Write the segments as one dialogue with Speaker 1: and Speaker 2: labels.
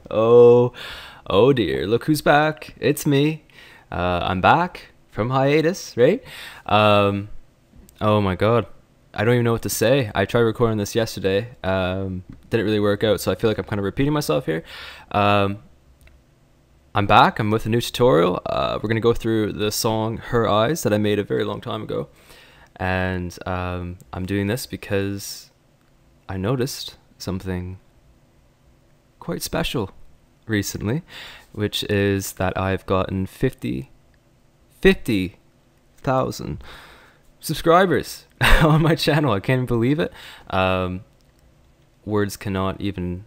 Speaker 1: Oh, oh dear. Look who's back. It's me. I'm back from hiatus, right? Um, oh my God. I don't even know what to say. I tried recording this yesterday. Didn't really work out, so I feel like I'm kind of repeating myself here. Um, I'm back. I'm with a new tutorial. We're going to go through the song Her Eyes that I made a very long time ago. And I'm doing this because I noticed something quite special recently, which is that I've gotten 50,000 subscribers on my channel. I can't even believe it. Words cannot even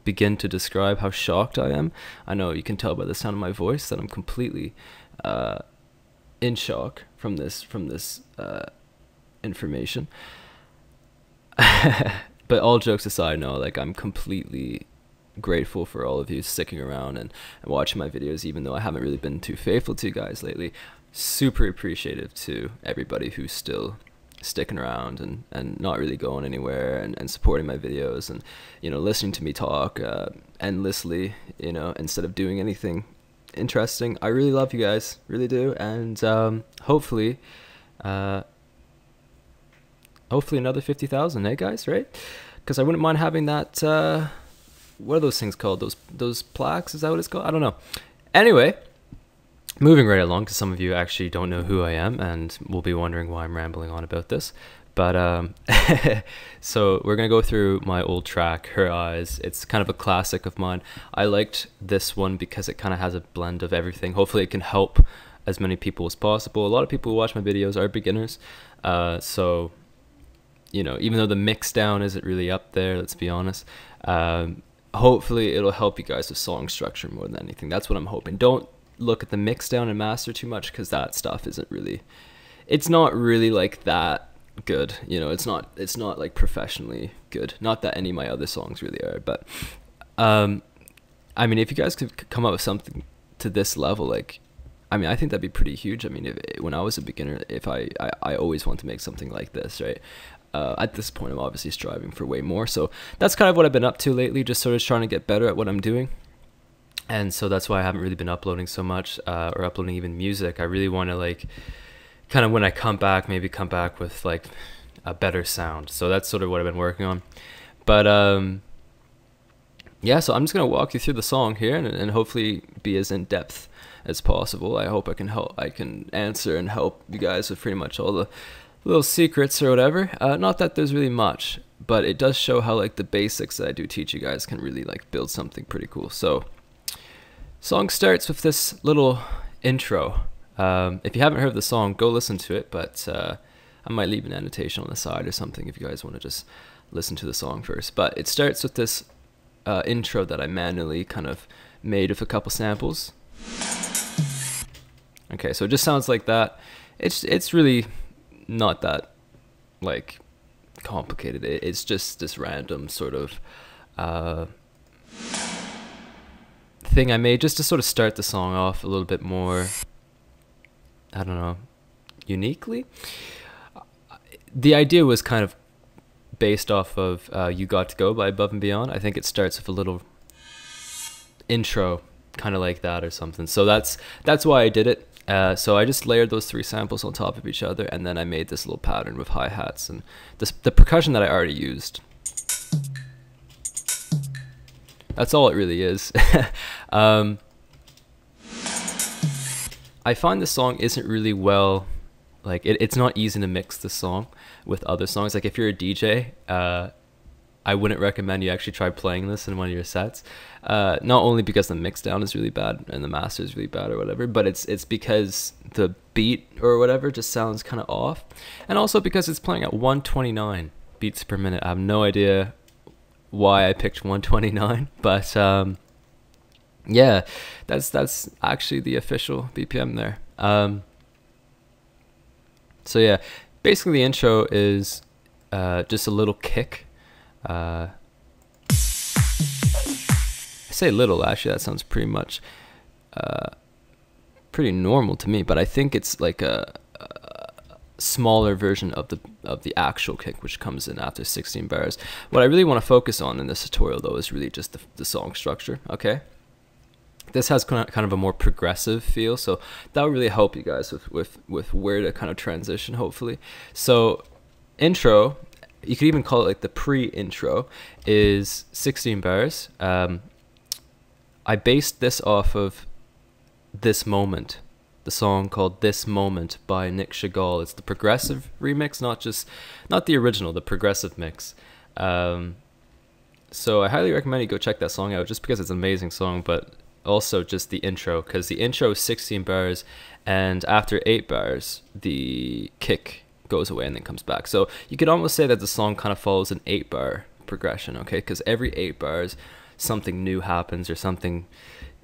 Speaker 1: begin to describe how shocked I am. I know you can tell by the sound of my voice that I'm completely in shock from this information. But all jokes aside, no, like I'm completely grateful for all of you sticking around and watching my videos, even though I haven't really been too faithful to you guys lately. Super appreciative to everybody who's still sticking around and not really going anywhere and supporting my videos and, you know, listening to me talk endlessly, you know, instead of doing anything interesting. I really love you guys, really do. And hopefully another 50,000, hey guys, right? Because I wouldn't mind having that what are those things called? Those plaques? Is that what it's called? I don't know. Anyway, moving right along, because some of you actually don't know who I am and will be wondering why I'm rambling on about this. But so we're gonna go through my old track, Her Eyes. It's kind of a classic of mine. I liked this one because it kind of has a blend of everything. Hopefully it can help as many people as possible. A lot of people who watch my videos are beginners. So, you know, even though the mix down isn't really up there, let's be honest, hopefully it'll help you guys with song structure more than anything. That's what I'm hoping. Don't look at the mix down and master too much, because that stuff isn't really, it's not really like that good, you know. It's not like professionally good. Not that any of my other songs really are, but I mean, if you guys could come up with something to this level, like, I mean, I think that'd be pretty huge. I mean, when I was a beginner, if I always want to make something like this, right? At this point, I'm obviously striving for way more. So that's kind of what I've been up to lately, just sort of trying to get better at what I'm doing. And so that's why I haven't really been uploading so much, or uploading even music. I really want to, like, kind of when I come back, maybe come back with like a better sound. So that's sort of what I've been working on. But yeah, so I'm just going to walk you through the song here and hopefully be as in depth as possible. I hope I can answer and help you guys with pretty much all the little secrets or whatever. Not that there's really much, but it does show how, like, the basics that I do teach you guys can really, like, build something pretty cool. So song starts with this little intro. If you haven't heard the song, go listen to it, but I might leave an annotation on the side or something if you guys want to just listen to the song first. But it starts with this intro that I manually kind of made with a couple samples. Okay, so it just sounds like that. It's really not that, like, complicated. It's just this random sort of thing I made just to sort of start the song off a little bit more, I don't know, uniquely. The idea was kind of based off of You Got to Go by Above and Beyond. I think it starts with a little intro kind of like that or something. So that's why I did it. So I just layered those three samples on top of each other, and then I made this little pattern with hi-hats and the percussion that I already used. That's all it really is. I find this song isn't really well, like, it's not easy to mix this song with other songs. Like, if you're a DJ, I wouldn't recommend you actually try playing this in one of your sets. Not only because the mix down is really bad and the master is really bad or whatever, but it's because the beat or whatever just sounds kind of off. And also because it's playing at 129 beats per minute. I have no idea why I picked 129, but yeah, that's actually the official BPM there. So yeah, basically the intro is just a little kick. I say little, actually that sounds pretty much pretty normal to me, but I think it's like smaller version of the actual kick, which comes in after 16 bars. What I really want to focus on in this tutorial though is really just the song structure. Okay, this has kind of a more progressive feel, so that will really help you guys with where to kind of transition, hopefully. So intro, you could even call it like the pre-intro, is 16 bars. I based this off of This Moment, the song called This Moment by Nick Chagall. It's the progressive remix, not the original, the progressive mix. So I highly recommend you go check that song out, just because it's an amazing song, but also just the intro, because the intro is 16 bars, and after 8 bars, the kick goes away and then comes back. So you could almost say that the song kind of follows an 8-bar progression, okay? Because every 8 bars, something new happens, or something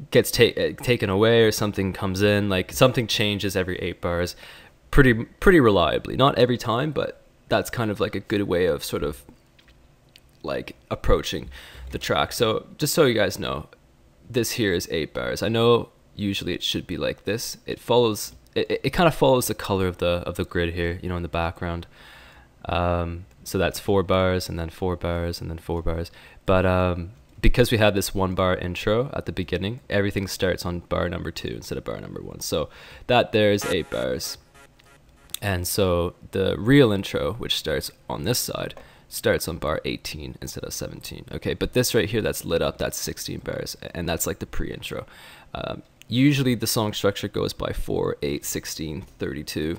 Speaker 1: gets taken away, or something comes in, like something changes every 8 bars pretty reliably. Not every time, but that's kind of like a good way of sort of like approaching the track. So just so you guys know, this here is 8 bars. I know usually it should be like this. It follows, it kind of follows the color of the grid here, you know, in the background. So that's 4 bars, and then 4 bars, and then 4 bars. But because we have this 1 bar intro at the beginning, everything starts on bar number 2 instead of bar number 1. So that there's 8 bars. And so the real intro, which starts on this side, starts on bar 18 instead of 17. Okay, but this right here that's lit up, that's 16 bars, and that's like the pre-intro. Usually the song structure goes by 4, 8, 16, 32,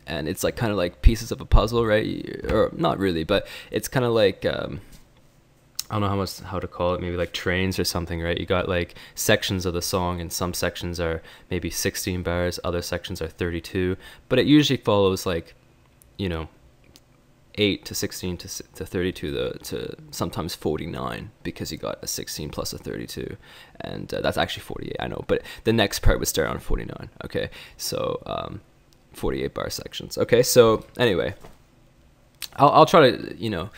Speaker 1: and it's like kind of like pieces of a puzzle, right? Or not really, but it's kind of like I don't know how to call it, maybe like trains or something, right? You got like sections of the song, and some sections are maybe 16 bars, other sections are 32, but it usually follows like, you know, 8 to 16 to 32 to sometimes 49, because you got a 16 plus a 32, and that's actually 48, I know, but the next part would start on 49. Okay, so 48 bar sections. Okay, so anyway, I'll try to, you know,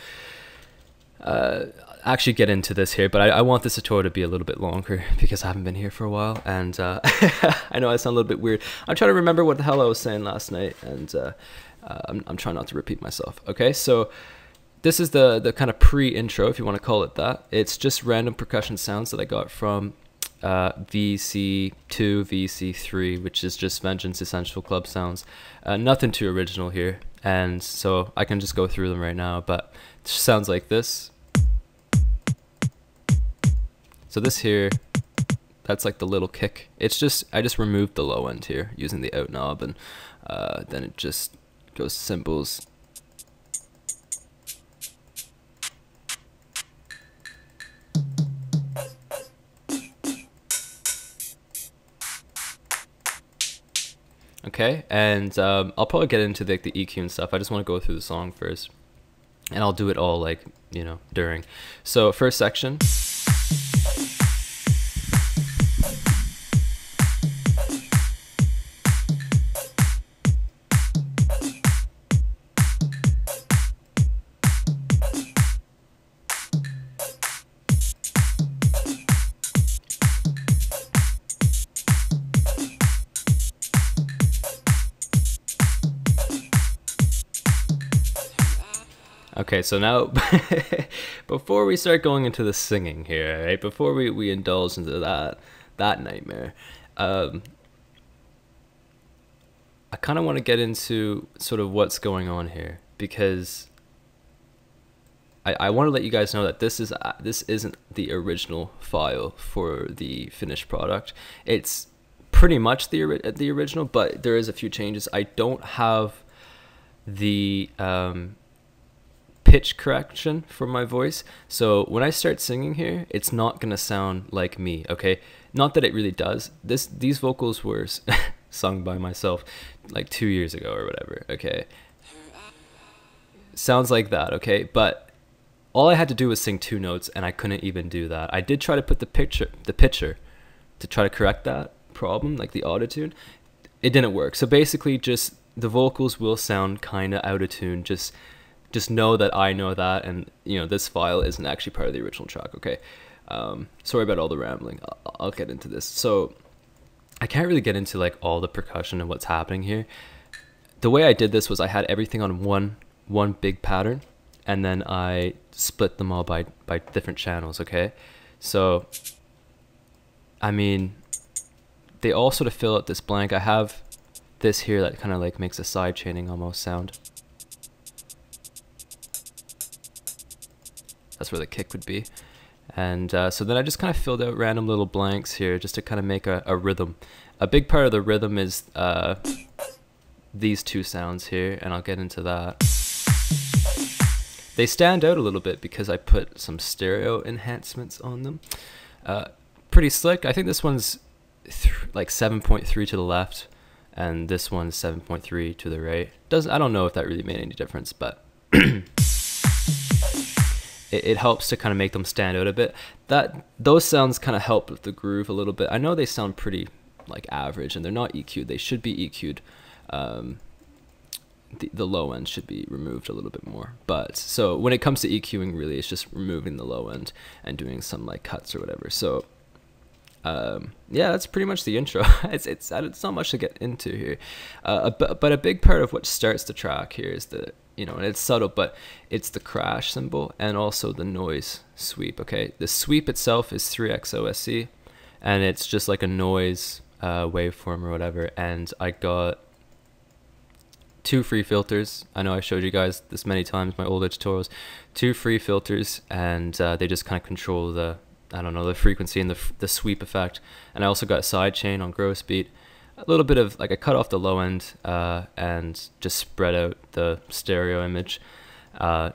Speaker 1: actually get into this here, but I want this tutorial to be a little bit longer, because I haven't been here for a while, and I know I sound a little bit weird. I'm trying to remember what the hell I was saying last night, and I'm trying not to repeat myself. Okay, so this is the kind of pre-intro, if you want to call it that. It's just random percussion sounds that I got from VC2, VC3, which is just Vengeance Essential Club sounds. Nothing too original here, and so I can just go through them right now, but it sounds like this. So this here, that's like the little kick. It's just, I just removed the low end here using the out knob, and then it just goes cymbals. Okay, and I'll probably get into the EQ and stuff. I just want to go through the song first, and I'll do it all like, you know, during. So first section. Okay, so now, before we start going into the singing here, right, before we indulge into that nightmare, I kind of want to get into sort of what's going on here, because I want to let you guys know that this isn't the original file for the finished product. It's pretty much the original, but there is a few changes. I don't have the pitch correction for my voice, so when I start singing here, it's not gonna sound like me. Okay, not that it really does. These vocals were sung by myself like 2 years ago or whatever. Okay, sounds like that. Okay, but all I had to do was sing 2 notes, and I couldn't even do that. I did try to put the pitcher to try to correct that problem, like the auto-tune. It didn't work. So basically, just the vocals will sound kind of out of tune. Just know that I know that, and you know, this file isn't actually part of the original track. Okay, sorry about all the rambling. I'll get into this. So I can't really get into like all the percussion and what's happening here. the way I did this was I had everything on one big pattern, and then I split them all by different channels. Okay, so I mean, they all sort of fill out this blank. I have this here that kind of like makes a side chaining almost sound. That's where the kick would be. And so then I just kind of filled out random little blanks here just to kind of make a rhythm. A big part of the rhythm is these two sounds here, and I'll get into that. They stand out a little bit because I put some stereo enhancements on them. Pretty slick. I think this one's like 7.3 to the left, and this one's 7.3 to the right. I don't know if that really made any difference, but it helps to kind of make them stand out a bit. Those sounds kind of help with the groove a little bit. I know they sound pretty like average, and they're not EQ'd. They should be EQ'd. The low end should be removed a little bit more. But so when it comes to EQing, really, it's just removing the low end and doing some like cuts or whatever. So yeah, that's pretty much the intro. It's not much to get into here. But a big part of what starts the track here is and it's subtle, but it's the crash cymbal and also the noise sweep. Okay, the sweep itself is 3XOSC, and it's just like a noise waveform or whatever. And I got 2 free filters. I know I showed you guys this many times, my older tutorials. 2 free filters, and they just kind of control the frequency and the sweep effect. And I also got a side chain on gross beat. A little bit of like I cut off the low end and just spread out the stereo image,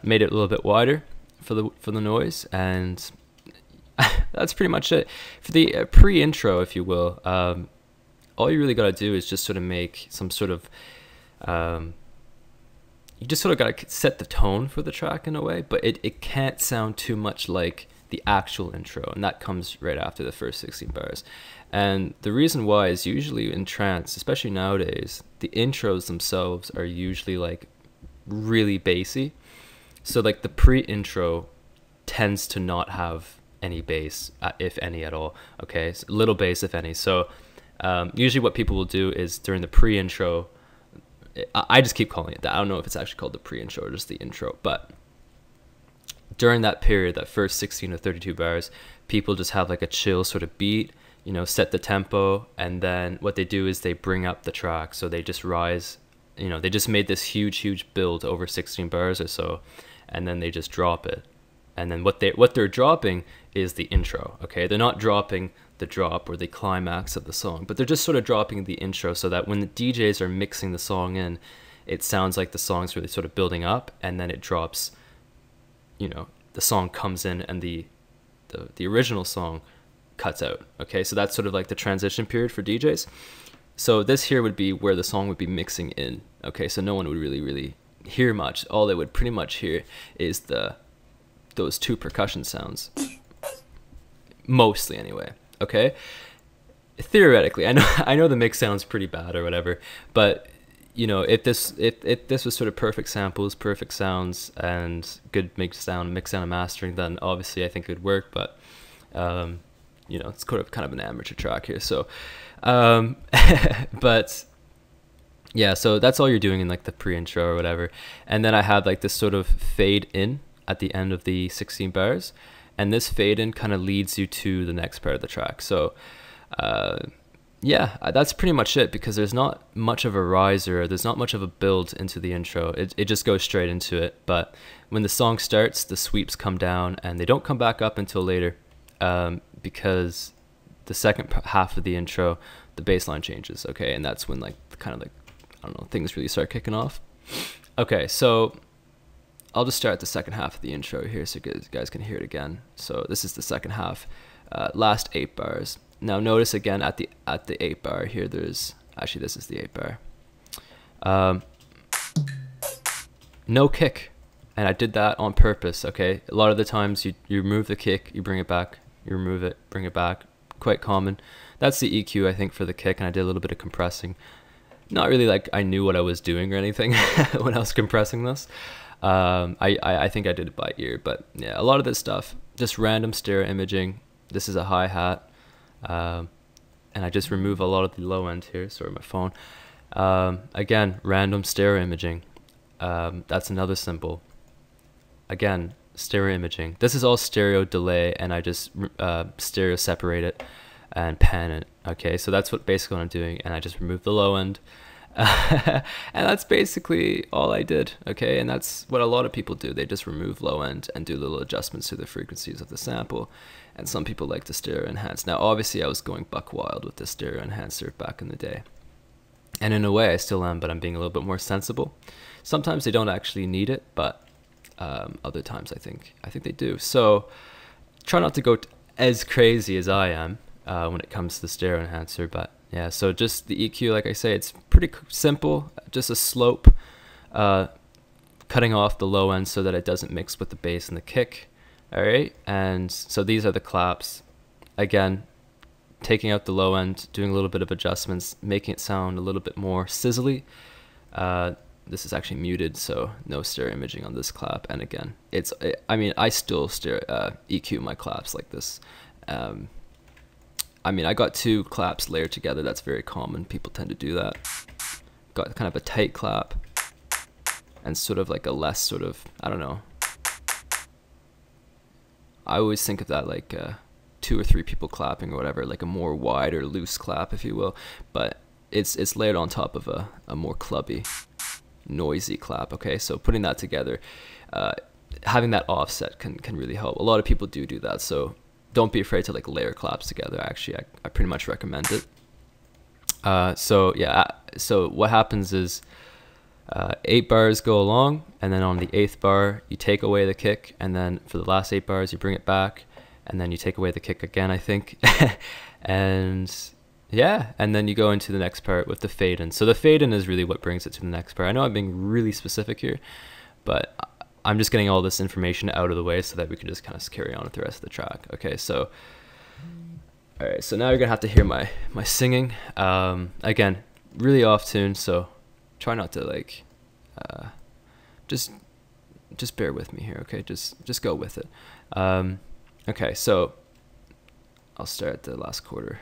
Speaker 1: made it a little bit wider for the noise, and that's pretty much it for the pre-intro, if you will. All you really got to do is just sort of make some sort of you just sort of got to set the tone for the track in a way, but it can't sound too much like the actual intro, and that comes right after the first 16 bars. And the reason why is usually in trance, especially nowadays, the intros themselves are usually like really bassy. So like the pre-intro tends to not have any bass, if any at all. Okay, so little bass if any. So usually what people will do is during the pre-intro, I just keep calling it that. I don't know if it's actually called the pre-intro or just the intro, but during that period, that first 16 to 32 bars, people just have like a chill sort of beat, set the tempo, and then what they do is they bring up the track. So they just rise, they just made this huge build over 16 bars or so, and then they just drop it. And then what they're dropping is the intro. Okay, they're not dropping the drop or the climax of the song, but they're just sort of dropping the intro so that when the DJs are mixing the song in, it sounds like the song's really sort of building up, and then it drops. The song comes in and the original song cuts out. Okay, so that's sort of like the transition period for DJs. So this here would be where the song would be mixing in. Okay, so no one would really hear much. All they would pretty much hear is those 2 percussion sounds, mostly anyway. Okay, theoretically, I know the mix sounds pretty bad or whatever, but if this was sort of perfect samples, perfect sounds, and good mix sound and mastering, then obviously I think it would work. But it's kind of an amateur track here. So, but yeah, so that's all you're doing in like the pre-intro or whatever. And then I have like this sort of fade in at the end of the 16 bars, and this fade in kind of leads you to the next part of the track. So. Yeah, that's pretty much it, because there's not much of a riser, there's not much of a build into the intro. It just goes straight into it. But when the song starts, the sweeps come down, and they don't come back up until later, because the second half of the intro, the bass line changes. Okay, and that's when things really start kicking off. Okay, so I'll just start the second half of the intro here so you guys can hear it again. So this is the second half, last 8 bars. Now notice again at the 8 bar here, this is the 8 bar. No kick, and I did that on purpose. Okay, a lot of the times you remove the kick, you bring it back, you remove it, bring it back. Quite common. That's the EQ, I think, for the kick, and I did a little bit of compressing. Not really like I knew what I was doing or anything when I was compressing this. I think I did it by ear, but yeah, a lot of this stuff just random stereo imaging. This is a hi-hat. And I just remove a lot of the low end here. Sorry, my phone. Again, random stereo imaging. That's another symbol. Again, stereo imaging. This is all stereo delay, and I just stereo separate it and pan it. Okay, so that's what basically what I'm doing, and I just remove the low end. And that's basically all I did. Okay, and that's what a lot of people do. They just remove low end and do little adjustments to the frequencies of the sample. And some people like to stereo enhance. Now, obviously, I was going buck wild with the stereo enhancer back in the day. And in a way, I still am, but I'm being a little bit more sensible. Sometimes they don't actually need it, but other times I think they do. So try not to go as crazy as I am when it comes to the stereo enhancer. But yeah, so just the EQ, like I say, it's pretty simple. Just a slope, cutting off the low end so that it doesn't mix with the bass and the kick. All right, and so these are the claps. Again, taking out the low end, doing a little bit of adjustments, making it sound a little bit more sizzly. This is actually muted, so no stereo imaging on this clap. And again, I mean, I still EQ my claps like this. I mean, I got two claps layered together. That's very common. People tend to do that. Got kind of a tight clap and sort of like a less sort of, I don't know. I always think of that like 2 or 3 people clapping or whatever, like a more wide or loose clap, if you will. But it's layered on top of a more clubby, noisy clap. Okay, so putting that together, having that offset can really help. A lot of people do that, so don't be afraid to like layer claps together. Actually, I pretty much recommend it. So yeah, so what happens is 8 bars go along, and then on the 8th bar you take away the kick, and then for the last 8 bars you bring it back, and then you take away the kick again, I think. And yeah, and then you go into the next part with the fade in. So the fade in is really what brings it to the next part. I know I'm being really specific here, but I'm just getting all this information out of the way so that we can just kind of carry on with the rest of the track. Okay, so all right, so now you're gonna have to hear my singing. Again, really off tune, so try not to like just bear with me here. Okay, just go with it. Okay, so I'll start at the last quarter.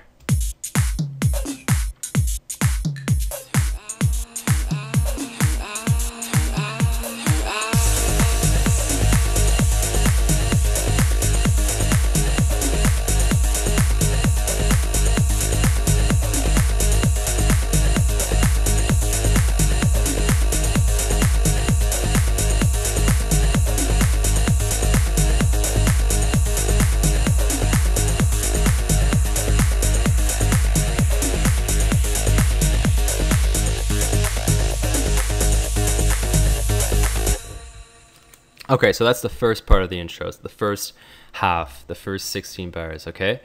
Speaker 1: Okay, so that's the first part of the intro. So the first half, the first 16 bars, okay?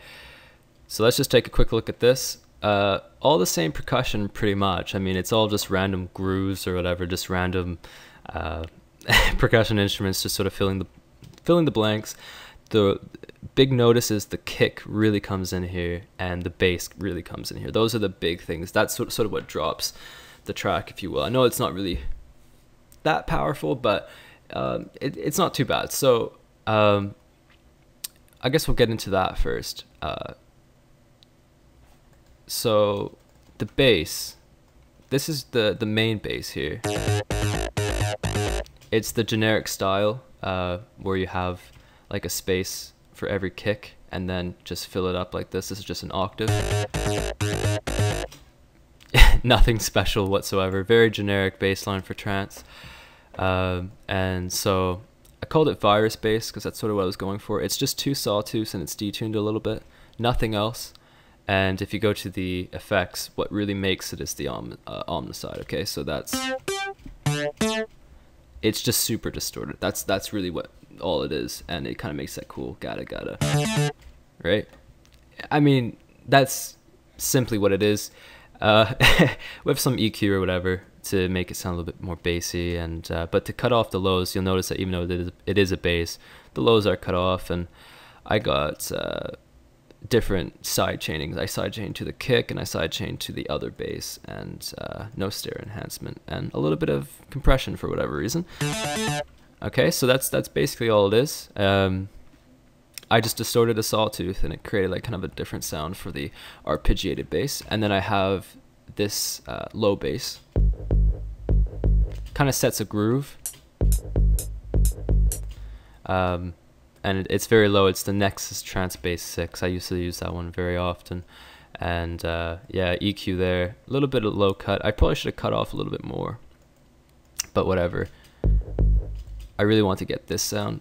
Speaker 1: So let's just take a quick look at this. All the same percussion pretty much. I mean, it's all just random grooves or whatever, just random percussion instruments just sort of filling the blanks. The big notice is the kick really comes in here and the bass really comes in here. Those are the big things. That's sort of what drops the track, if you will. I know it's not really that powerful, but it's not too bad. So I guess we'll get into that first. So the bass, this is the main bass here. It's the generic style where you have like a space for every kick and then just fill it up like this. This is just an octave. Nothing special whatsoever. Very generic bass line for trance. And so I called it virus bass because that's sort of what I was going for. It's just 2 sawtooths and it's detuned a little bit, nothing else. And if you go to the effects, what really makes it is the omnicide. Okay, so it's just super distorted. That's really what all it is, and it kind of makes that cool gada, right? I mean, that's simply what it is. With some EQ or whatever to make it sound a little bit more bassy, and but to cut off the lows, you'll notice that even though it is a bass, the lows are cut off, and I got different side chainings. I side chain to the kick and I side chain to the other bass, and no stereo enhancement and a little bit of compression for whatever reason. Okay, so that's basically all it is. I just distorted a sawtooth and it created like kind of a different sound for the arpeggiated bass, and then I have this low bass. Kind of sets a groove. And it's very low. It's the Nexus Trance Bass 6. I used to use that one very often. And yeah, EQ there. A little bit of low cut. I probably should have cut off a little bit more. But whatever. I really want to get this sound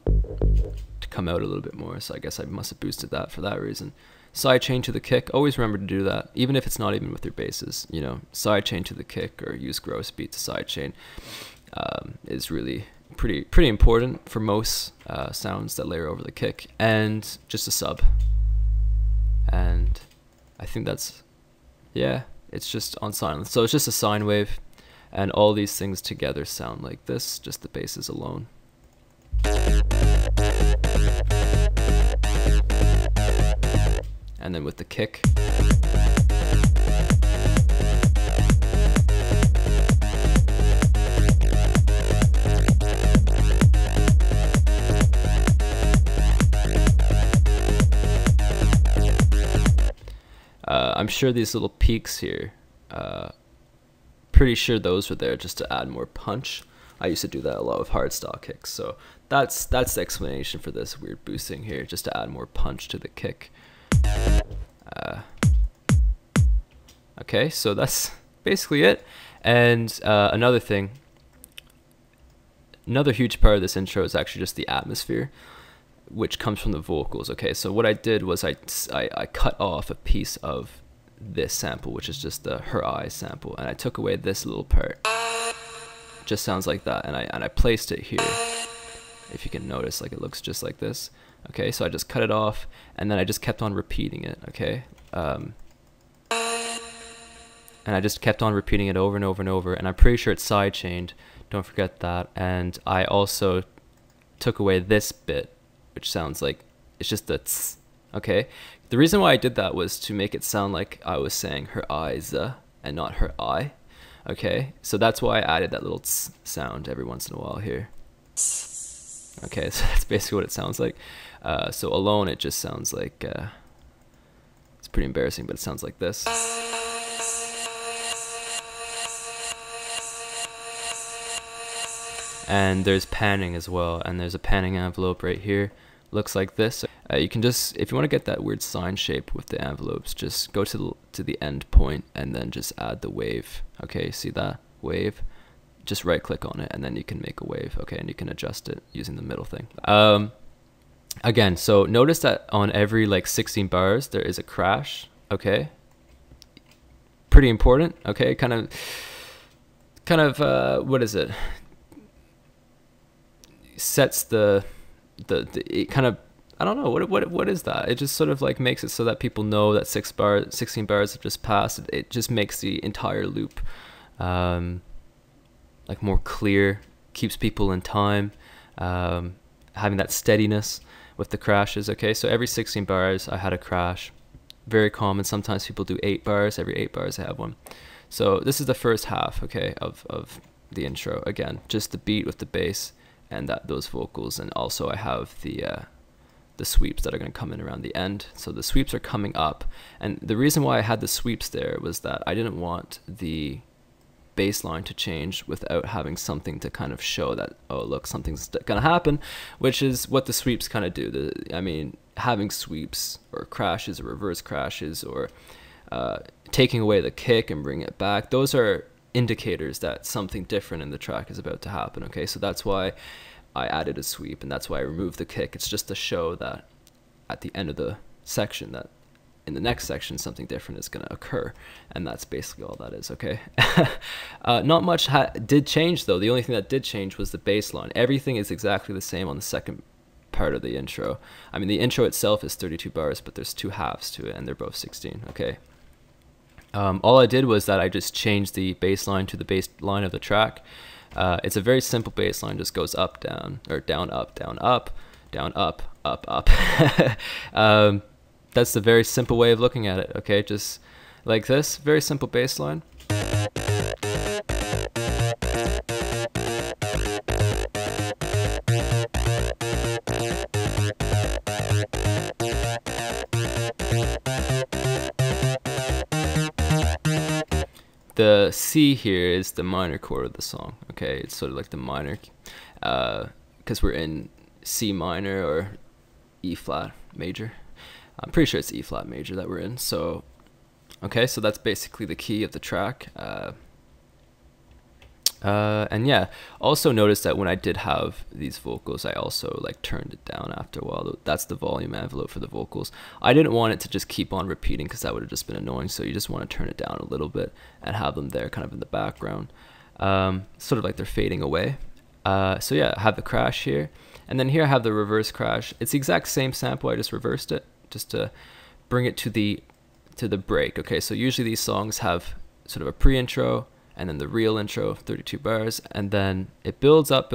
Speaker 1: to come out a little bit more, so I guess I must have boosted that for that reason. Sidechain to the kick. Always remember to do that, even if it's not even with your basses. You know, sidechain to the kick or use gross beat to sidechain is really pretty important for most sounds that layer over the kick. And just a sub. And I think that's, yeah, it's just on silence. So it's just a sine wave, and all these things together sound like this, just the basses alone. And then with the kick. I'm sure these little peaks here, pretty sure those were there just to add more punch. I used to do that a lot with hardstyle kicks, so that's the explanation for this weird boosting here, just to add more punch to the kick. Okay, so that's basically it. And another thing, another huge part of this intro is actually just the atmosphere, which comes from the vocals. Okay, so what I did was I cut off a piece of this sample, which is just the Her Eyes sample, and I took away this little part. Just sounds like that, and I placed it here. If you can notice, like, it looks just like this. Okay, so I just cut it off, and then I just kept on repeating it. Okay, and I just kept on repeating it over and over and over, and I'm pretty sure it's sidechained. Don't forget that. And I also took away this bit, which sounds like it's just a tss. Okay, the reason why I did that was to make it sound like I was saying her eyes and not her eye. Okay, so that's why I added that little tss sound every once in a while here. Okay, so that's basically what it sounds like. So alone it just sounds like, it's pretty embarrassing, but it sounds like this. And there's panning as well, and there's a panning envelope right here. Looks like this. You can just, if you want to get that weird sine shape with the envelopes, just go to the end point and then just add the wave. Okay, see that wave? Just right click on it and then you can make a wave. Okay, and you can adjust it using the middle thing. Again, so notice that on every like 16 bars there is a crash. Okay, pretty important. Okay, kind of what is it? Sets it kind of, I don't know, what is that? It just sort of like makes it so that people know that 16 bars have just passed. It just makes the entire loop like more clear, keeps people in time, having that steadiness with the crashes. Okay, so every 16 bars I had a crash. Very common. Sometimes people do 8 bars. Every 8 bars I have one. So this is the first half, okay, of the intro. Again, just the beat with the bass and those vocals, and also I have the sweeps that are going to come in around the end. So the sweeps are coming up, and the reason why I had the sweeps there was that I didn't want the bass line to change without having something to kind of show that, oh look, something's gonna happen, which is what the sweeps kind of do. I mean, having sweeps or crashes or reverse crashes or taking away the kick and bringing it back, those are indicators that something different in the track is about to happen. Okay, so that's why I added a sweep, and that's why I removed the kick. It's just to show that at the end of the section, that in the next section something different is going to occur, and that's basically all that is. Okay. Not much did change though. The only thing that did change was the bass line. Everything is exactly the same on the second part of the intro. I mean, the intro itself is 32 bars, but there's 2 halves to it, and they're both 16. Okay. All I did was that I just changed the bass line to the bass line of the track. It's a very simple bass line, just goes up, down, or down, up, down, up, down, up, up. That's the very simple way of looking at it. Okay, just like this, very simple bass line. the C here is the minor chord of the song. Okay, it's sort of like the minor, because we're in C minor or E flat major. I'm pretty sure it's E flat major that we're in. So, okay, so that's basically the key of the track. And yeah, also notice that when I did have these vocals, I also like turned it down after a while. That's the volume envelope for the vocals. I didn't want it to just keep on repeating because that would have just been annoying. So you just want to turn it down a little bit and have them there kind of in the background, sort of like they're fading away. So yeah, I have the crash here, and then here I have the reverse crash. It's the exact same sample, I just reversed it just to bring it to the break. Okay, so usually these songs have sort of a pre-intro and then the real intro, 32 bars, and then it builds up,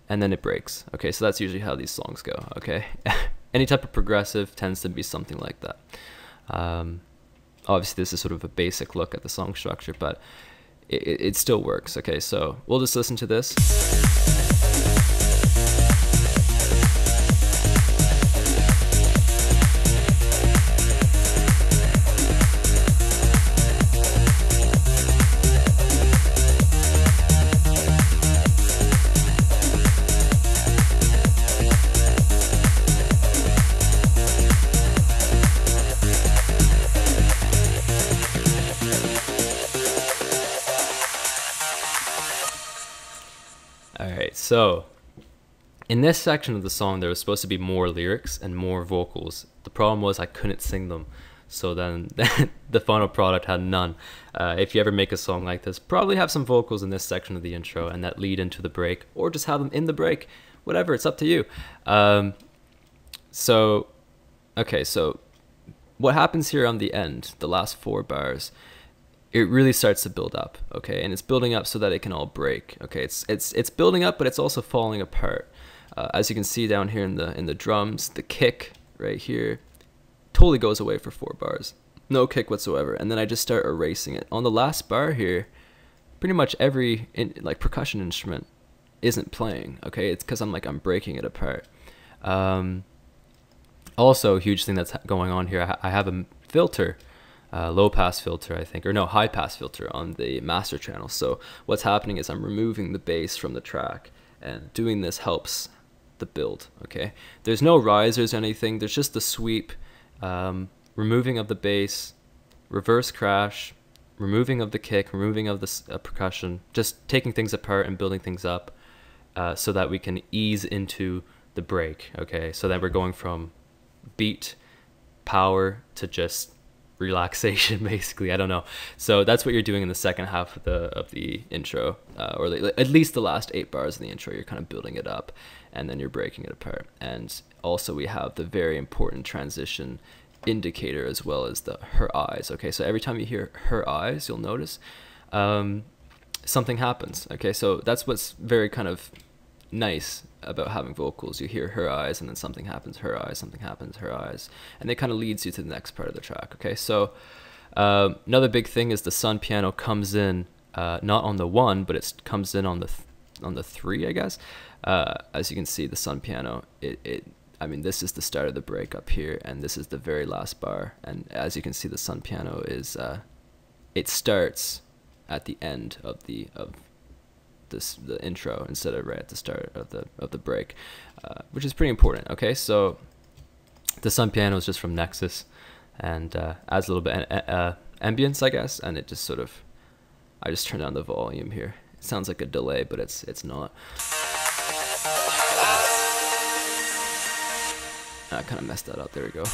Speaker 1: and then it breaks. Okay, so that's usually how these songs go. Okay, any type of progressive tends to be something like that. Obviously this is sort of a basic look at the song structure, but it still works. Okay, so we'll just listen to this. Alright, so in this section of the song there was supposed to be more lyrics and more vocals. The problem was I couldn't sing them, so then the final product had none. If you ever make a song like this, probably have some vocals in this section of the intro and that lead into the break, or just have them in the break, whatever, it's up to you. So what happens here on the end, the last 4 bars, it really starts to build up, okay? And it's building up so that it can all break, okay? It's building up, but it's also falling apart. As you can see down here in the drums, the kick right here totally goes away for 4 bars. No kick whatsoever. And then I just start erasing it. On the last bar here, pretty much every like percussion instrument isn't playing, okay? It's because I'm breaking it apart. Also, a huge thing that's going on here, I have a filter, low pass filter, I think, or no, high pass filter on the master channel. So what's happening is I'm removing the bass from the track, and doing this helps the build, okay? There's no risers or anything, there's just the sweep, removing of the bass, reverse crash, removing of the kick, removing of the percussion, just taking things apart and building things up, so that we can ease into the break, okay? So that we're going from beat, power, to just relaxation, basically. I don't know. So that's what you're doing in the second half of the intro, or at least the last 8 bars of the intro. You're kind of building it up, and then you're breaking it apart. And also we have the very important transition indicator, as well as the her eyes. Okay, so every time you hear her eyes, you'll notice something happens. Okay, so that's what's very kind of nice about having vocals. You hear her eyes, and then something happens, her eyes, something happens, her eyes, and it kind of leads you to the next part of the track. Okay, so another big thing is the sun piano comes in not on the 1, but it comes in on the 3, I guess. As you can see, the sun piano, I mean, this is the start of the break up here, and this is the very last bar. And as you can see, the sun piano is it starts at the end of the intro instead of right at the start of the break, which is pretty important. Okay, so the sun piano is just from Nexus, and adds a little bit ambience, I guess, and it just sort of, I just turned down the volume here. It sounds like a delay, but it's not. I kind of messed that up. There we go.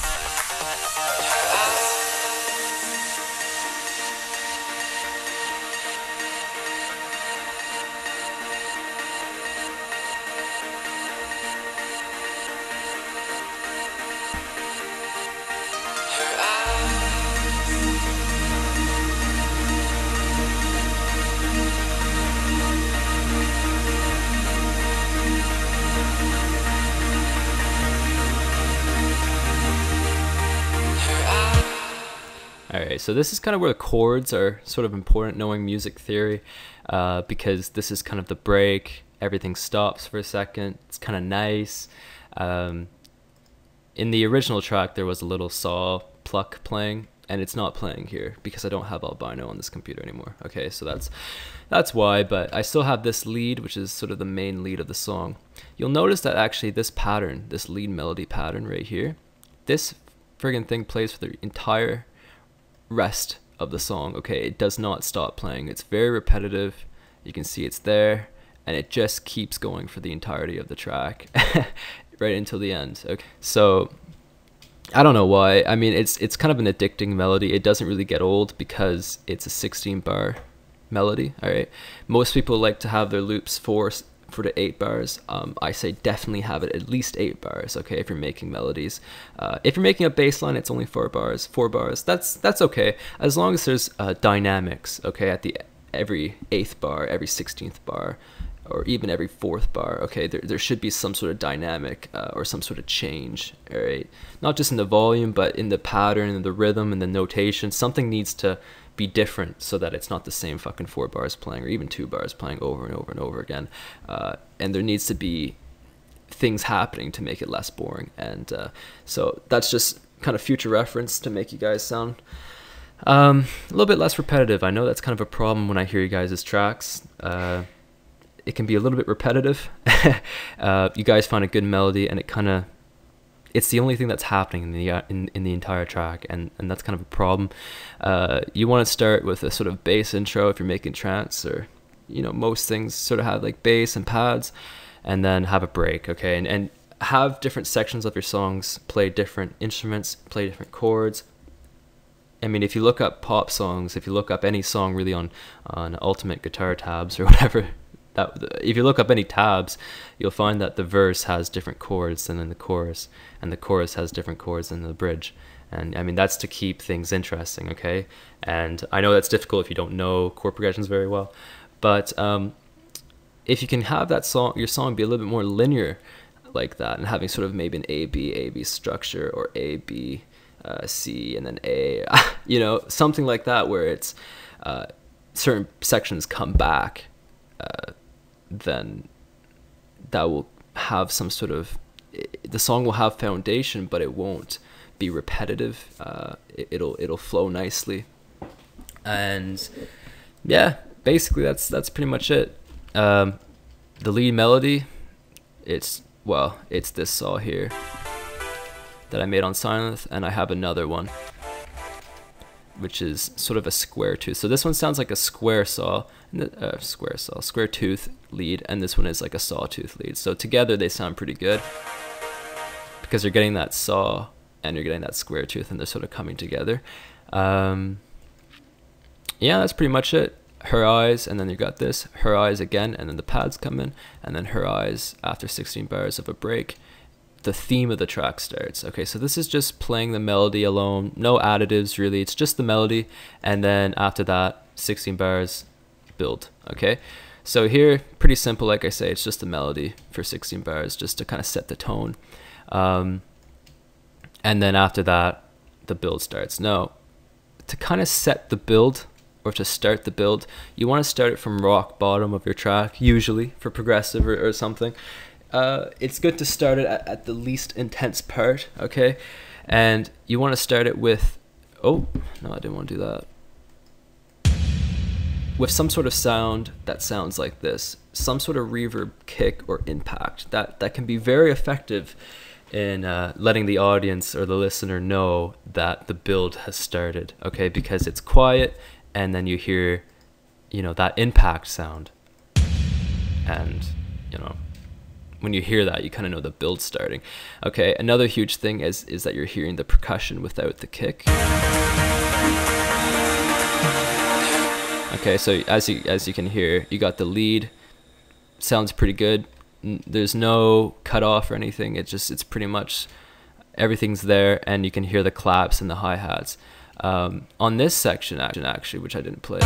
Speaker 1: Alright, so this is kind of where the chords are sort of important, knowing music theory, because this is kind of the break, everything stops for a second, it's kind of nice. In the original track there was a little saw pluck playing, and it's not playing here because I don't have albino on this computer anymore. Okay, so that's why, but I still have this lead, which is sort of the main lead of the song. You'll notice that actually this pattern, this lead melody pattern right here, this friggin' thing plays for the entire rest of the song. Okay, it does not stop playing. It's very repetitive. You can see it's there, and it just keeps going for the entirety of the track right until the end. Okay, so I don't know why. I mean, it's kind of an addicting melody. It doesn't really get old because it's a 16 bar melody. All right, most people like to have their loops 4 to 8 bars. I say definitely have it at least 8 bars. Okay, if you're making melodies. If you're making a bass line, it's only 4 bars. 4 bars. That's okay, as long as there's dynamics. Okay, at the every 8th bar, every 16th bar, or even every 4th bar. Okay, there should be some sort of dynamic or some sort of change. All right, not just in the volume, but in the pattern and the rhythm and the notation. Something needs to be different so that it's not the same fucking 4 bars playing, or even 2 bars playing over and over and over again. And there needs to be things happening to make it less boring. And so that's just kind of future reference to make you guys sound a little bit less repetitive. I know that's kind of a problem when I hear you guys' tracks. It can be a little bit repetitive. You guys find a good melody, and it's the only thing that's happening in the entire track, and that's kind of a problem. You want to start with a sort of bass intro if you're making trance, or most things sort of have like bass and pads, and then have a break. Okay, and have different sections of your songs play different instruments, play different chords. I mean, if you look up pop songs, if you look up any song really on Ultimate Guitar Tabs or whatever, if you look up any tabs, you'll find that the verse has different chords than in the chorus, and the chorus has different chords than the bridge. And I mean, that's to keep things interesting. Okay, and I know that's difficult if you don't know chord progressions very well, but if you can have your song be a little bit more linear like that, and having sort of maybe an A-B structure, or A-B C and then A, something like that, where it's certain sections come back, then that will have some sort of, the song will have foundation, but it won't be repetitive. It'll flow nicely. And yeah, basically that's pretty much it. The lead melody, it's this saw here that I made on Silent, and I have another one which is sort of a square tooth. So this one sounds like a square saw, square tooth lead, and this one is like a sawtooth lead. So together they sound pretty good because you're getting that saw and you're getting that square tooth, and they're sort of coming together. Yeah, that's pretty much it. Her eyes, and then you got this, her eyes again, and then the pads come in, and then her eyes after 16 bars of a break. The theme of the track starts. Okay, so this is just playing the melody alone, no additives really, it's just the melody, and then after that 16 bars build. Okay, so here, pretty simple, like I say, it's just the melody for 16 bars just to kind of set the tone, and then after that the build starts. Now, to kind of set the build, or to start the build, you want to start it from rock bottom of your track, usually for progressive or something. It's good to start it at the least intense part, okay? And you want to start it with, oh, no, I didn't want to do that. With some sort of sound that sounds like this, some sort of reverb, kick, or impact. That can be very effective in letting the audience or the listener know that the build has started, okay? Because it's quiet, and then you hear, that impact sound. And, when you hear that, you kind of know the build starting. Okay, another huge thing is that you're hearing the percussion without the kick. Okay, so as you can hear, you got the lead, sounds pretty good. There's no cut off or anything. It's pretty much everything's there, and you can hear the claps and the hi-hats. On this section actually, which I didn't play,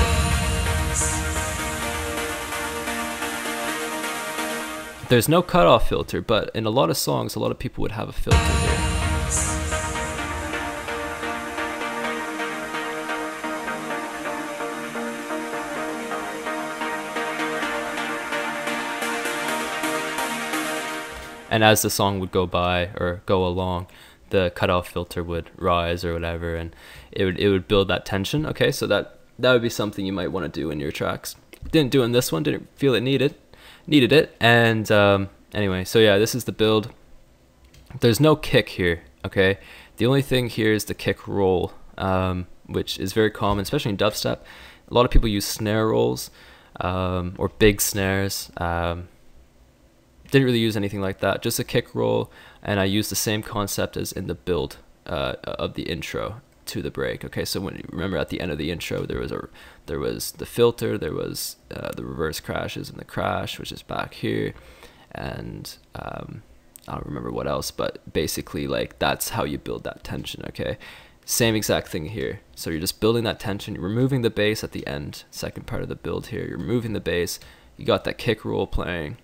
Speaker 1: there's no cutoff filter, but in a lot of songs, a lot of people would have a filter here. And as the song would go by or go along, the cutoff filter would rise or whatever, and it would build that tension. Okay, so that would be something you might want to do in your tracks. Didn't do in this one, didn't feel it needed it. And anyway, so yeah, this is the build. There's no kick here, okay? The only thing here is the kick roll, which is very common, especially in dubstep. A lot of people use snare rolls or big snares. Didn't really use anything like that, just a kick roll, and I used the same concept as in the build of the intro to the break. Okay, so when you remember at the end of the intro, there was the filter, there was the reverse crashes and the crash, which is back here, and I don't remember what else, but basically like that's how you build that tension. Okay, same exact thing here. So you're just building that tension, you're removing the bass at the end, second part of the build here, you're removing the bass, you got that kick roll playing,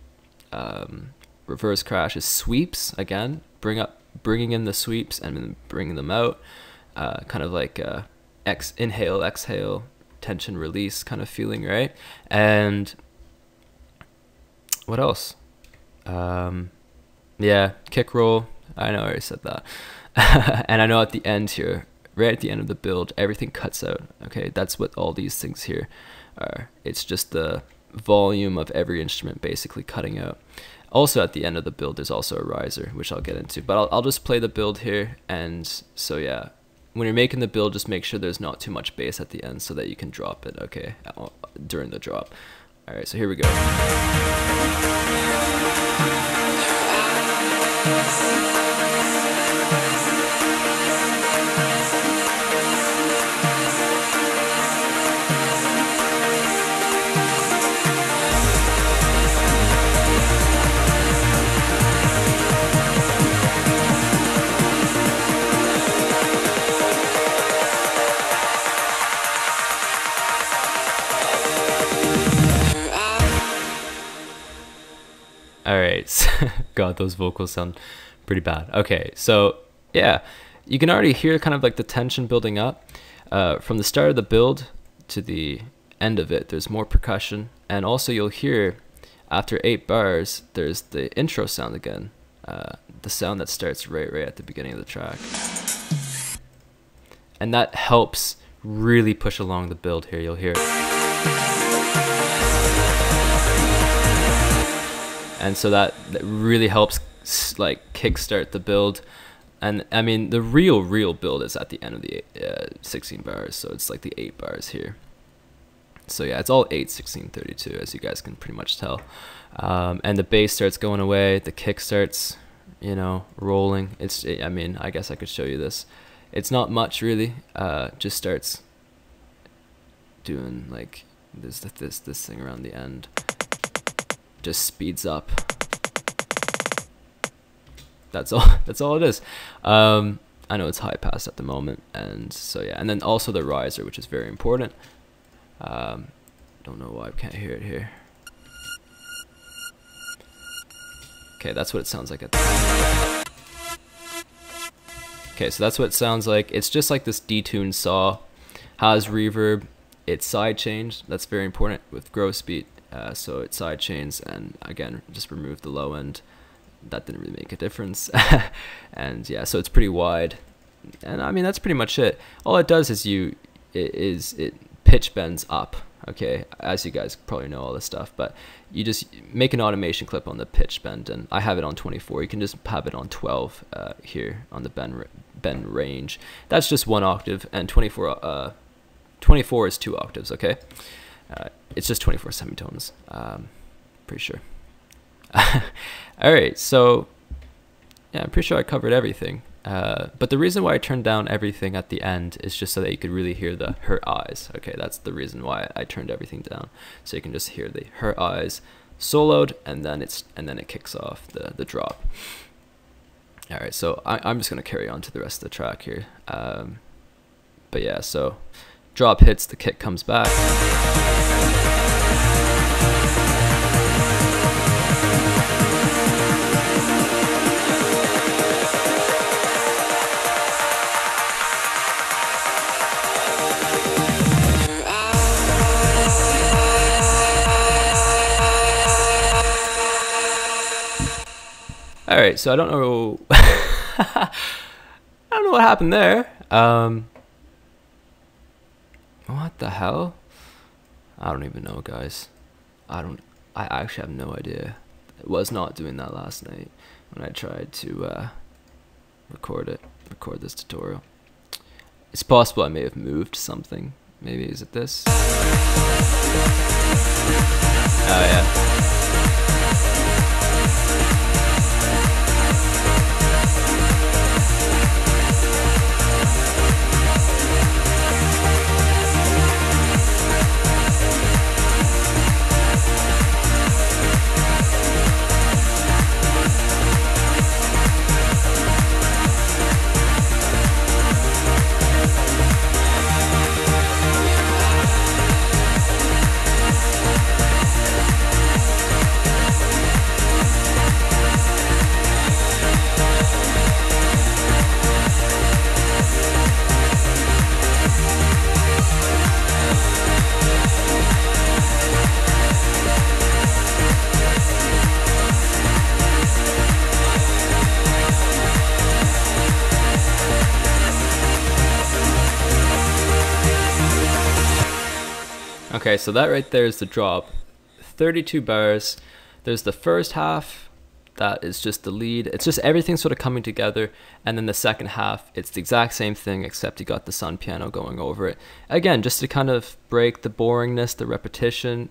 Speaker 1: reverse crashes, sweeps again, bringing in the sweeps and then bringing them out, kind of like inhale, exhale, tension release kind of feeling, right? And what else? Yeah, kick roll. I know I already said that. And I know at the end here, right at the end of the build, everything cuts out. Okay, that's what all these things here are. It's just the volume of every instrument basically cutting out. Also at the end of the build, there's also a riser, which I'll get into. But I'll just play the build here. And so yeah, when you're making the build, just make sure there's not too much bass at the end so that you can drop it, okay, during the drop. All right, so here we go. Alright, God, those vocals sound pretty bad. Okay, so yeah, you can already hear kind of like the tension building up. From the start of the build to the end of it, there's more percussion. And also you'll hear, after 8 bars, there's the intro sound again. The sound that starts right at the beginning of the track. And that helps really push along the build here, you'll hear it. And so that really helps like kickstart the build. And I mean, the real build is at the end of the 16 bars. So it's like the 8 bars here. So yeah, it's all 8, 16, 32, as you guys can pretty much tell. And the bass starts going away. The kick starts, you know, rolling. I mean, I guess I could show you this. It's not much really. Just starts doing like this thing around the end. Just speeds up. That's all it is. I know it's high pass at the moment, and so yeah, and then also the riser, which is very important. Don't know why I can't hear it here. Okay, that's what it sounds like at the Okay, so that's what it sounds like. It's just like this detuned saw. Has reverb. It's side changed. That's very important with gross beat. So it side chains, and again, just remove the low end. That didn't really make a difference. And yeah, so it's pretty wide. And I mean, that's pretty much it. All it does is it pitch bends up. Okay, as you guys probably know all this stuff, but you just make an automation clip on the pitch bend, and I have it on 24. You can just have it on 12 here on the bend range. That's just 1 octave, and 24 is 2 octaves. Okay. It's just 24 semitones, pretty sure. Alright, so yeah, I'm pretty sure I covered everything. But the reason why I turned down everything at the end is just so that you could really hear the her eyes. Okay, that's the reason why I turned everything down. So you can just hear the her eyes soloed, and then it kicks off the drop. Alright, so I'm just gonna carry on to the rest of the track here. But yeah, so drop hits, the kick comes back. Alright, so I don't know know what happened there. What the hell? I don't even know, guys. I actually have no idea. I was not doing that last night when I tried to record this tutorial. It's possible I may have moved something. Maybe, is it this? Oh yeah. Okay, so that right there is the drop. 32 bars. There's the first half, that is just the lead. It's just everything sort of coming together. And then the second half, it's the exact same thing, except you got the sun piano going over it. Again, just to kind of break the boringness, the repetition,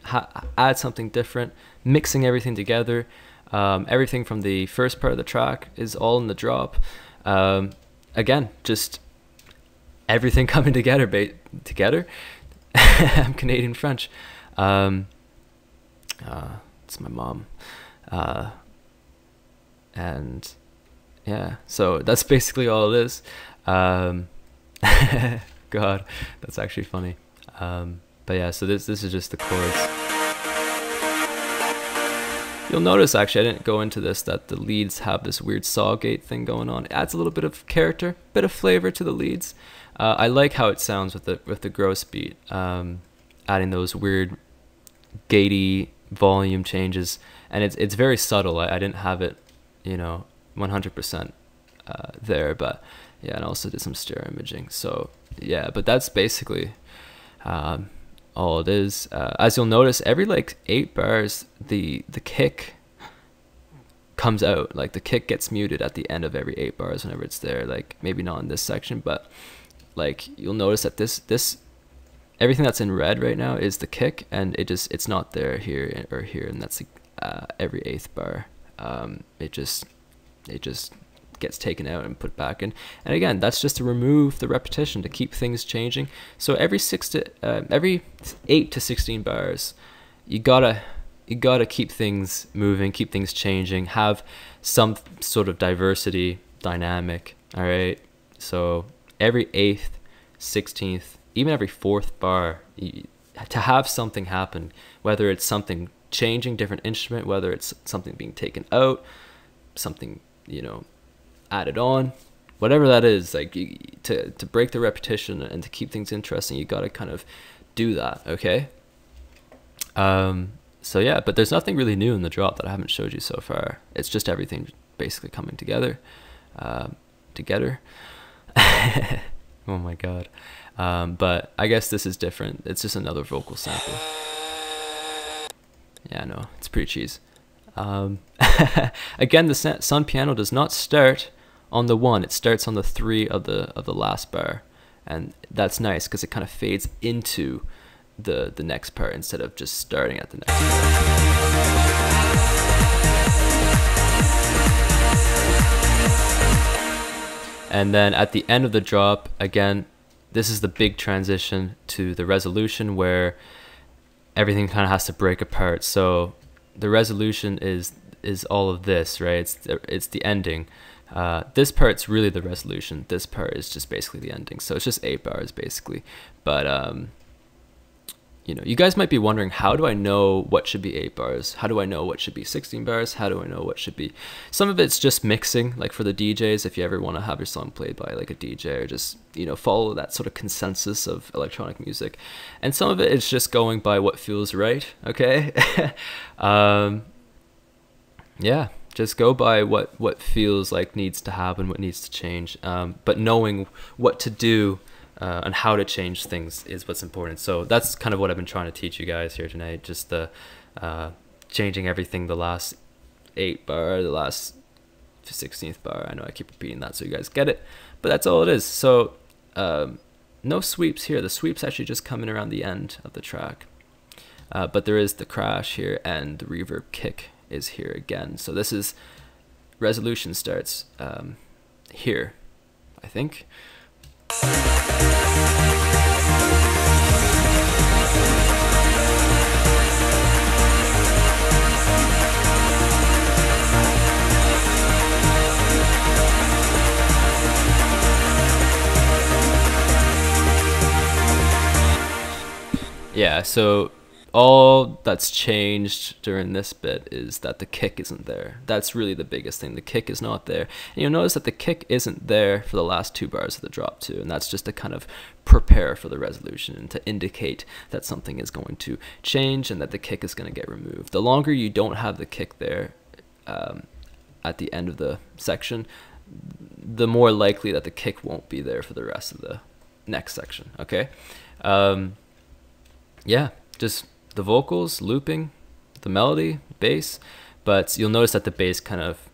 Speaker 1: add something different, mixing everything together. Everything from the first part of the track is all in the drop. Again, just everything coming together. I'm Canadian French. It's my mom. And yeah, so that's basically all it is. God, that's actually funny. But yeah, so this is just the chords. You'll notice, actually, I didn't go into this, that the leads have this weird saw gate thing going on. It adds a little bit of character, bit of flavor to the leads. I like how it sounds with the gross beat, adding those weird gatey volume changes, and it's very subtle. I didn't have it, 100% there, but yeah, and also did some stereo imaging. So yeah, but that's basically all it is. As you'll notice, every like 8 bars, the kick comes out. Like the kick gets muted at the end of every 8 bars whenever it's there. Like maybe not in this section, but like you'll notice that this everything that's in red right now is the kick, and it's not there here or here, and that's every 8th bar. It just gets taken out and put back in, and again, that's just to remove the repetition, to keep things changing. So every 8 to 16 bars, you gotta keep things moving, keep things changing, have some sort of diversity, dynamic. All right, so every 8th, 16th, even every 4th bar, to have something happen, whether it's something changing, different instrument, whether it's something being taken out, something added on, whatever that is, like to break the repetition and to keep things interesting, you got to kind of do that. Okay. So yeah, but there's nothing really new in the drop that I haven't showed you so far. It's just everything basically coming together. Oh my god. But I guess this is different. It's just another vocal sample. Yeah, no, it's pretty cheese. Again, the sun piano does not start on the 1. It starts on the 3 of the last bar, and that's nice because it kind of fades into the next part instead of just starting at the next part. And then at the end of the drop, again, this is the big transition to the resolution, where everything kind of has to break apart. So the resolution is all of this, right? It's the ending. This part's really the resolution. This part is just basically the ending. So it's just 8 bars basically. But you guys might be wondering, how do I know what should be 8 bars? How do I know what should be 16 bars? How do I know what should be? Some of it's just mixing, like for the DJs, if you ever want to have your song played by like a DJ, or just, follow that sort of consensus of electronic music. And some of it is just going by what feels right, okay? Yeah, Just go by what feels like needs to happen, what needs to change. But knowing what to do and how to change things is what's important. So that's kind of what I've been trying to teach you guys here tonight. Just the changing everything, the last 8 bar, the last 16th bar. I know I keep repeating that so you guys get it, but that's all it is. So no sweeps here. The sweeps actually just come in around the end of the track. But there is the crash here, and the reverb kick is here again. So this is resolution starts here, I think. Yeah, so all that's changed during this bit is that the kick isn't there. That's really the biggest thing. The kick is not there. And you'll notice that the kick isn't there for the last 2 bars of the drop too. And that's just to kind of prepare for the resolution and to indicate that something is going to change and that the kick is going to get removed. The longer you don't have the kick there at the end of the section, the more likely that the kick won't be there for the rest of the next section, okay? Yeah, just the vocals, looping, the melody, bass, but you'll notice that the bass kind of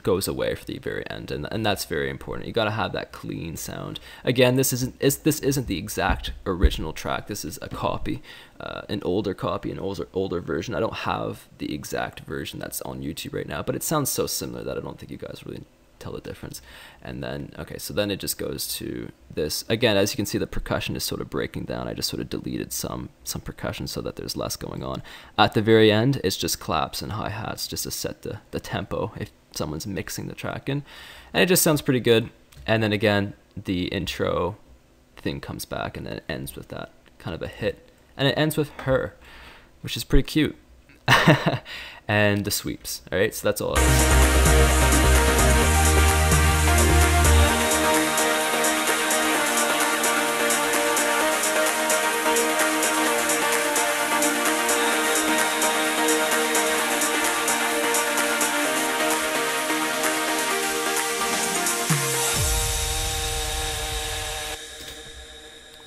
Speaker 1: goes away for the very end, and that's very important. You got to have that clean sound. Again, this isn't the exact original track. This is a copy, an older copy, an older version. I don't have the exact version that's on YouTube right now, but it sounds so similar that I don't think you guys really tell the difference. And then, okay, so then it just goes to this. Again, as you can see, the percussion is sort of breaking down. I just sort of deleted some percussion so that there's less going on. At the very end, it's just claps and hi-hats just to set the tempo if someone's mixing the track in. And it just sounds pretty good. And then again, the intro thing comes back and then it ends with that kind of a hit. And it ends with her, which is pretty cute. And the sweeps, all right? So that's all it is.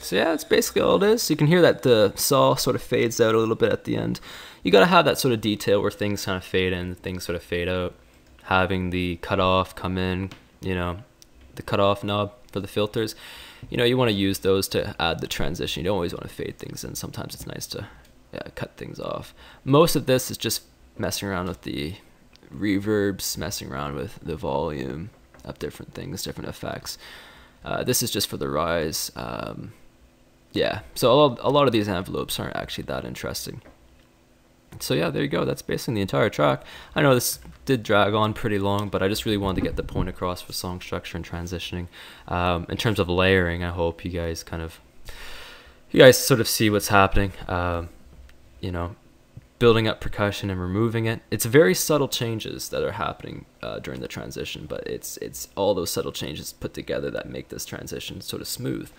Speaker 1: So yeah, that's basically all it is. You can hear that the saw sort of fades out a little bit at the end. You got to have that sort of detail where things kind of fade in, things sort of fade out. Having the cutoff come in, you know, the cutoff knob for the filters. You know, you want to use those to add the transition. You don't always want to fade things in. Sometimes it's nice to cut things off. Most of this is just messing around with the reverbs, messing around with the volume of different things, different effects. This is just for the rise. Yeah, so a lot of these envelopes aren't actually that interesting. So yeah, there you go. That's basically the entire track. I know this did drag on pretty long, but I just really wanted to get the point across for song structure and transitioning. In terms of layering, I hope you guys sort of see what's happening. You know, building up percussion and removing it. It's very subtle changes that are happening during the transition, but it's all those subtle changes put together that make this transition sort of smooth.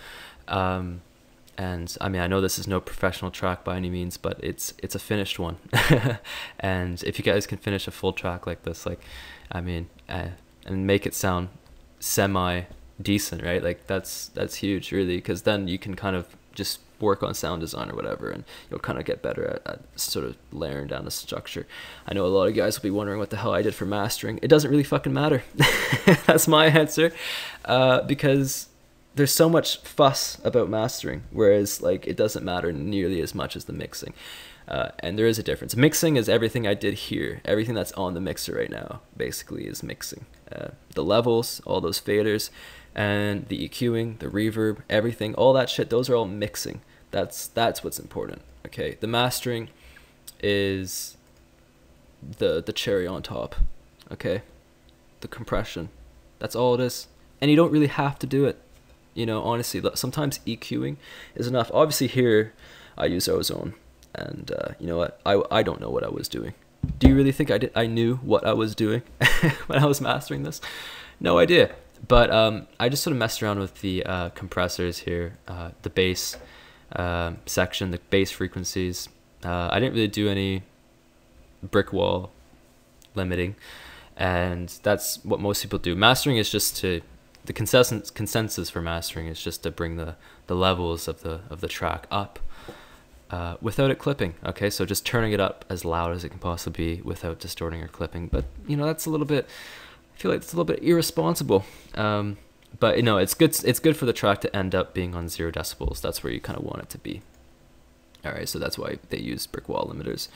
Speaker 1: And I mean, I know this is no professional track by any means, but it's a finished one. And if you guys can finish a full track like this, like, I mean, and make it sound semi decent, right? Like that's huge, really, because then you can kind of just work on sound design or whatever, and you'll kind of get better at sort of layering down the structure. I know a lot of guys will be wondering what the hell I did for mastering. It doesn't really fucking matter. That's my answer, because there's so much fuss about mastering, whereas like it doesn't matter nearly as much as the mixing. And there is a difference. Mixing is everything I did here. Everything that's on the mixer right now basically is mixing. The levels, all those faders, and the EQing, the reverb, everything, all that shit, those are all mixing. That's what's important, okay? The mastering is the cherry on top, okay? The compression, that's all it is. And you don't really have to do it. You know, honestly, sometimes EQing is enough. Obviously here I use ozone, and you know what, I don't know what I was doing. Do you really think I knew what I was doing when I was mastering this? No idea. But I just sort of messed around with the compressors here, the bass section, the bass frequencies. I didn't really do any brick wall limiting. and that's what most people do. Mastering is just to, the consensus for mastering is just to bring the levels of the track up without it clipping. Okay, so just turning it up as loud as it can possibly be without distorting or clipping. But you know, that's a little bit, I feel like it's a little bit irresponsible. But you know, it's good for the track to end up being on 0 decibels. That's where you kind of want it to be. All right, so that's why they use brick wall limiters.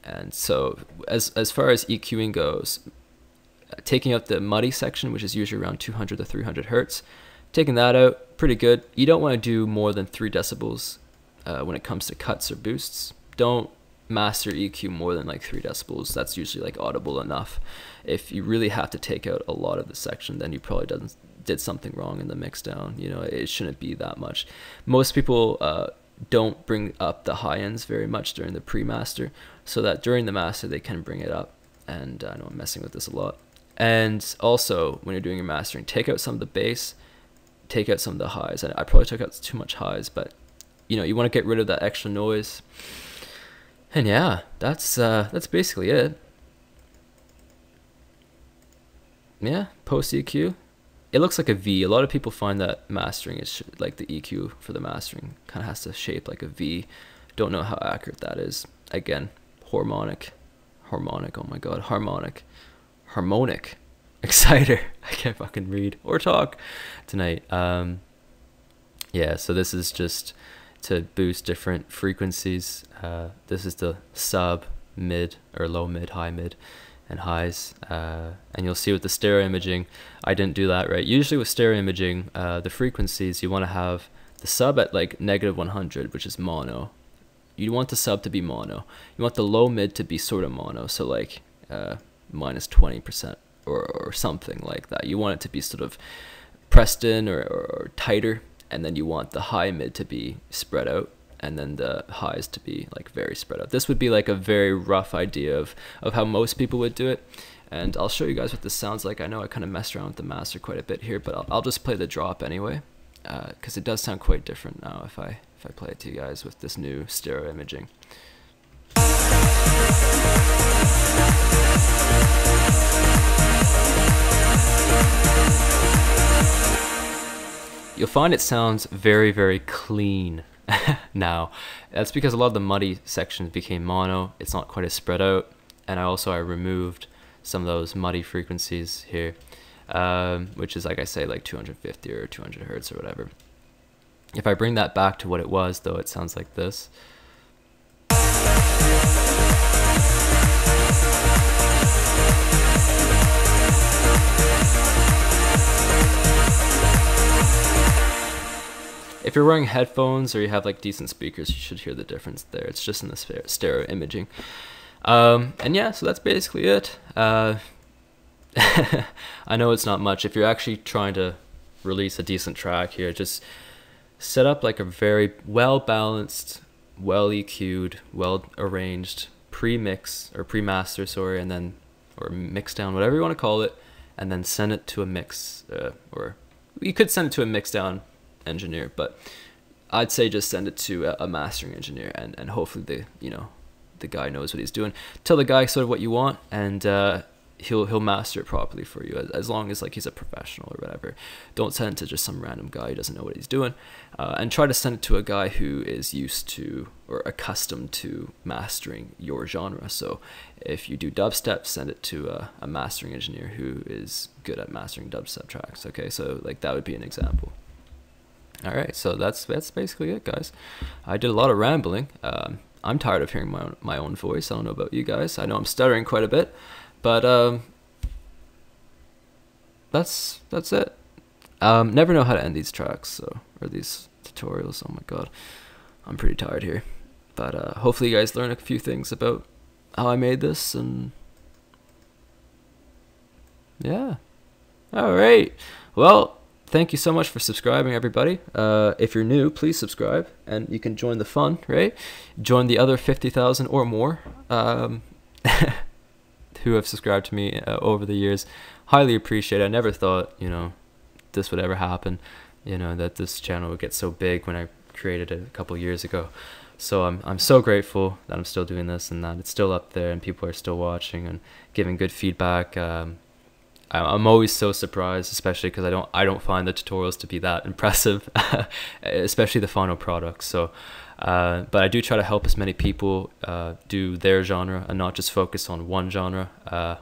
Speaker 1: And so as far as EQing goes, taking out the muddy section, which is usually around 200 to 300 hertz, taking that out, pretty good. You don't want to do more than 3 decibels when it comes to cuts or boosts. Don't master EQ more than like 3 decibels. That's usually like audible enough. If you really have to take out a lot of the section, then you probably did something wrong in the mix down. You know, it shouldn't be that much. Most people don't bring up the high ends very much during the pre-master, so that during the master they can bring it up. And I know I'm messing with this a lot. And also, when you're doing your mastering, take out some of the bass, take out some of the highs. And I probably took out too much highs, but you know, you want to get rid of that extra noise. And yeah, that's basically it. Yeah, post EQ. It looks like a V. A lot of people find that mastering is like the EQ for the mastering kind of has to shape like a V. Don't know how accurate that is. Again, harmonic. Oh my God, harmonic exciter. I can't fucking read or talk tonight. Yeah, so this is just to boost different frequencies. This is the sub, mid, or low mid, high mid, and highs. And you'll see with the stereo imaging, I didn't do that right. Usually with stereo imaging, the frequencies, you want to have the sub at like -100, which is mono. You want the sub to be mono. You want the low mid to be sort of mono, so like -20% or something like that. You want it to be sort of pressed in or tighter, and then you want the high mid to be spread out, and then the highs to be like very spread out. This would be like a very rough idea of how most people would do it, and I'll show you guys what this sounds like. I know I kind of messed around with the master quite a bit here, but I'll just play the drop anyway, because it does sound quite different now if I play it to you guys with this new stereo imaging. You'll find it sounds very, very clean now. That's because a lot of the muddy sections became mono. It's not quite as spread out. And I removed some of those muddy frequencies here, which is, like I say, like 250 or 200 hertz or whatever. If I bring that back to what it was, though, it sounds like this. If you're wearing headphones or you have like decent speakers, you should hear the difference there. It's just in the stereo imaging. And yeah, so that's basically it. I know it's not much. If you're actually trying to release a decent track here, just set up like a very well-balanced, well-EQ'd, well-arranged pre-mix or pre-master, sorry, and then, or mix down, whatever you want to call it, and then send it to a mix, or you could send it to a mix down engineer, but I'd say just send it to a mastering engineer, and hopefully the guy knows what he's doing. Tell the guy sort of what you want, and he'll master it properly for you, as long as like he's a professional or whatever. Don't send it to just some random guy who doesn't know what he's doing, and try to send it to a guy who is used to or accustomed to mastering your genre. So if you do dubstep, send it to a mastering engineer who is good at mastering dubstep tracks. Okay, so like that would be an example. All right, so that's basically it, guys. I did a lot of rambling. I'm tired of hearing my own voice. I don't know about you guys. I know I'm stuttering quite a bit, but that's it. Never know how to end these tracks, or these tutorials. Oh my god, I'm pretty tired here. But hopefully you guys learn a few things about how I made this, and yeah. All right. Well, thank you so much for subscribing, everybody. If you're new, please subscribe, and you can join the fun, right? Join the other 50,000 or more who have subscribed to me over the years. Highly appreciate it. I never thought, this would ever happen, that this channel would get so big when I created it a couple years ago. So I'm so grateful that I'm still doing this and that it's still up there and people are still watching and giving good feedback. I'm always so surprised, especially because I don't find the tutorials to be that impressive, especially the final product. So, but I do try to help as many people do their genre and not just focus on one genre.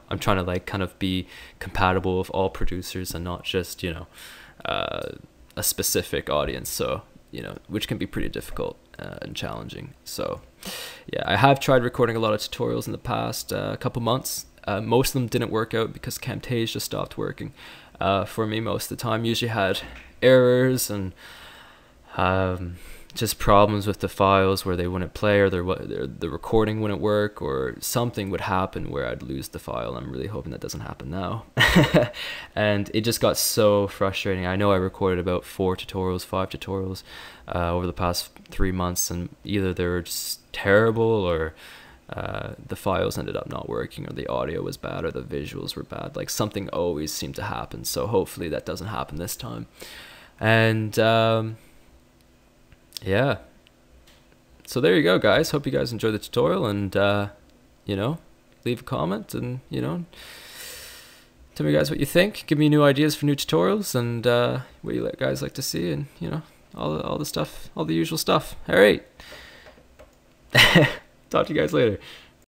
Speaker 1: I'm trying to like kind of be compatible with all producers and not just, you know, a specific audience. So, you know, which can be pretty difficult and challenging. So yeah, I have tried recording a lot of tutorials in the past couple months. Most of them didn't work out because Camtasia just stopped working for me most of the time. Usually had errors and just problems with the files where they wouldn't play, or the recording wouldn't work, or something would happen where I'd lose the file. I'm really hoping that doesn't happen now. And it just got so frustrating. I know I recorded about 5 tutorials over the past 3 months, and either they were just terrible, or the files ended up not working, or the audio was bad, or the visuals were bad. Like something always seemed to happen. So hopefully that doesn't happen this time. And yeah, so there you go, guys. Hope you guys enjoyed the tutorial, and you know, leave a comment and, you know, tell me guys what you think. Give me new ideas for new tutorials, and what you guys like to see, and, you know, all the stuff, all the usual stuff. All right. Talk to you guys later.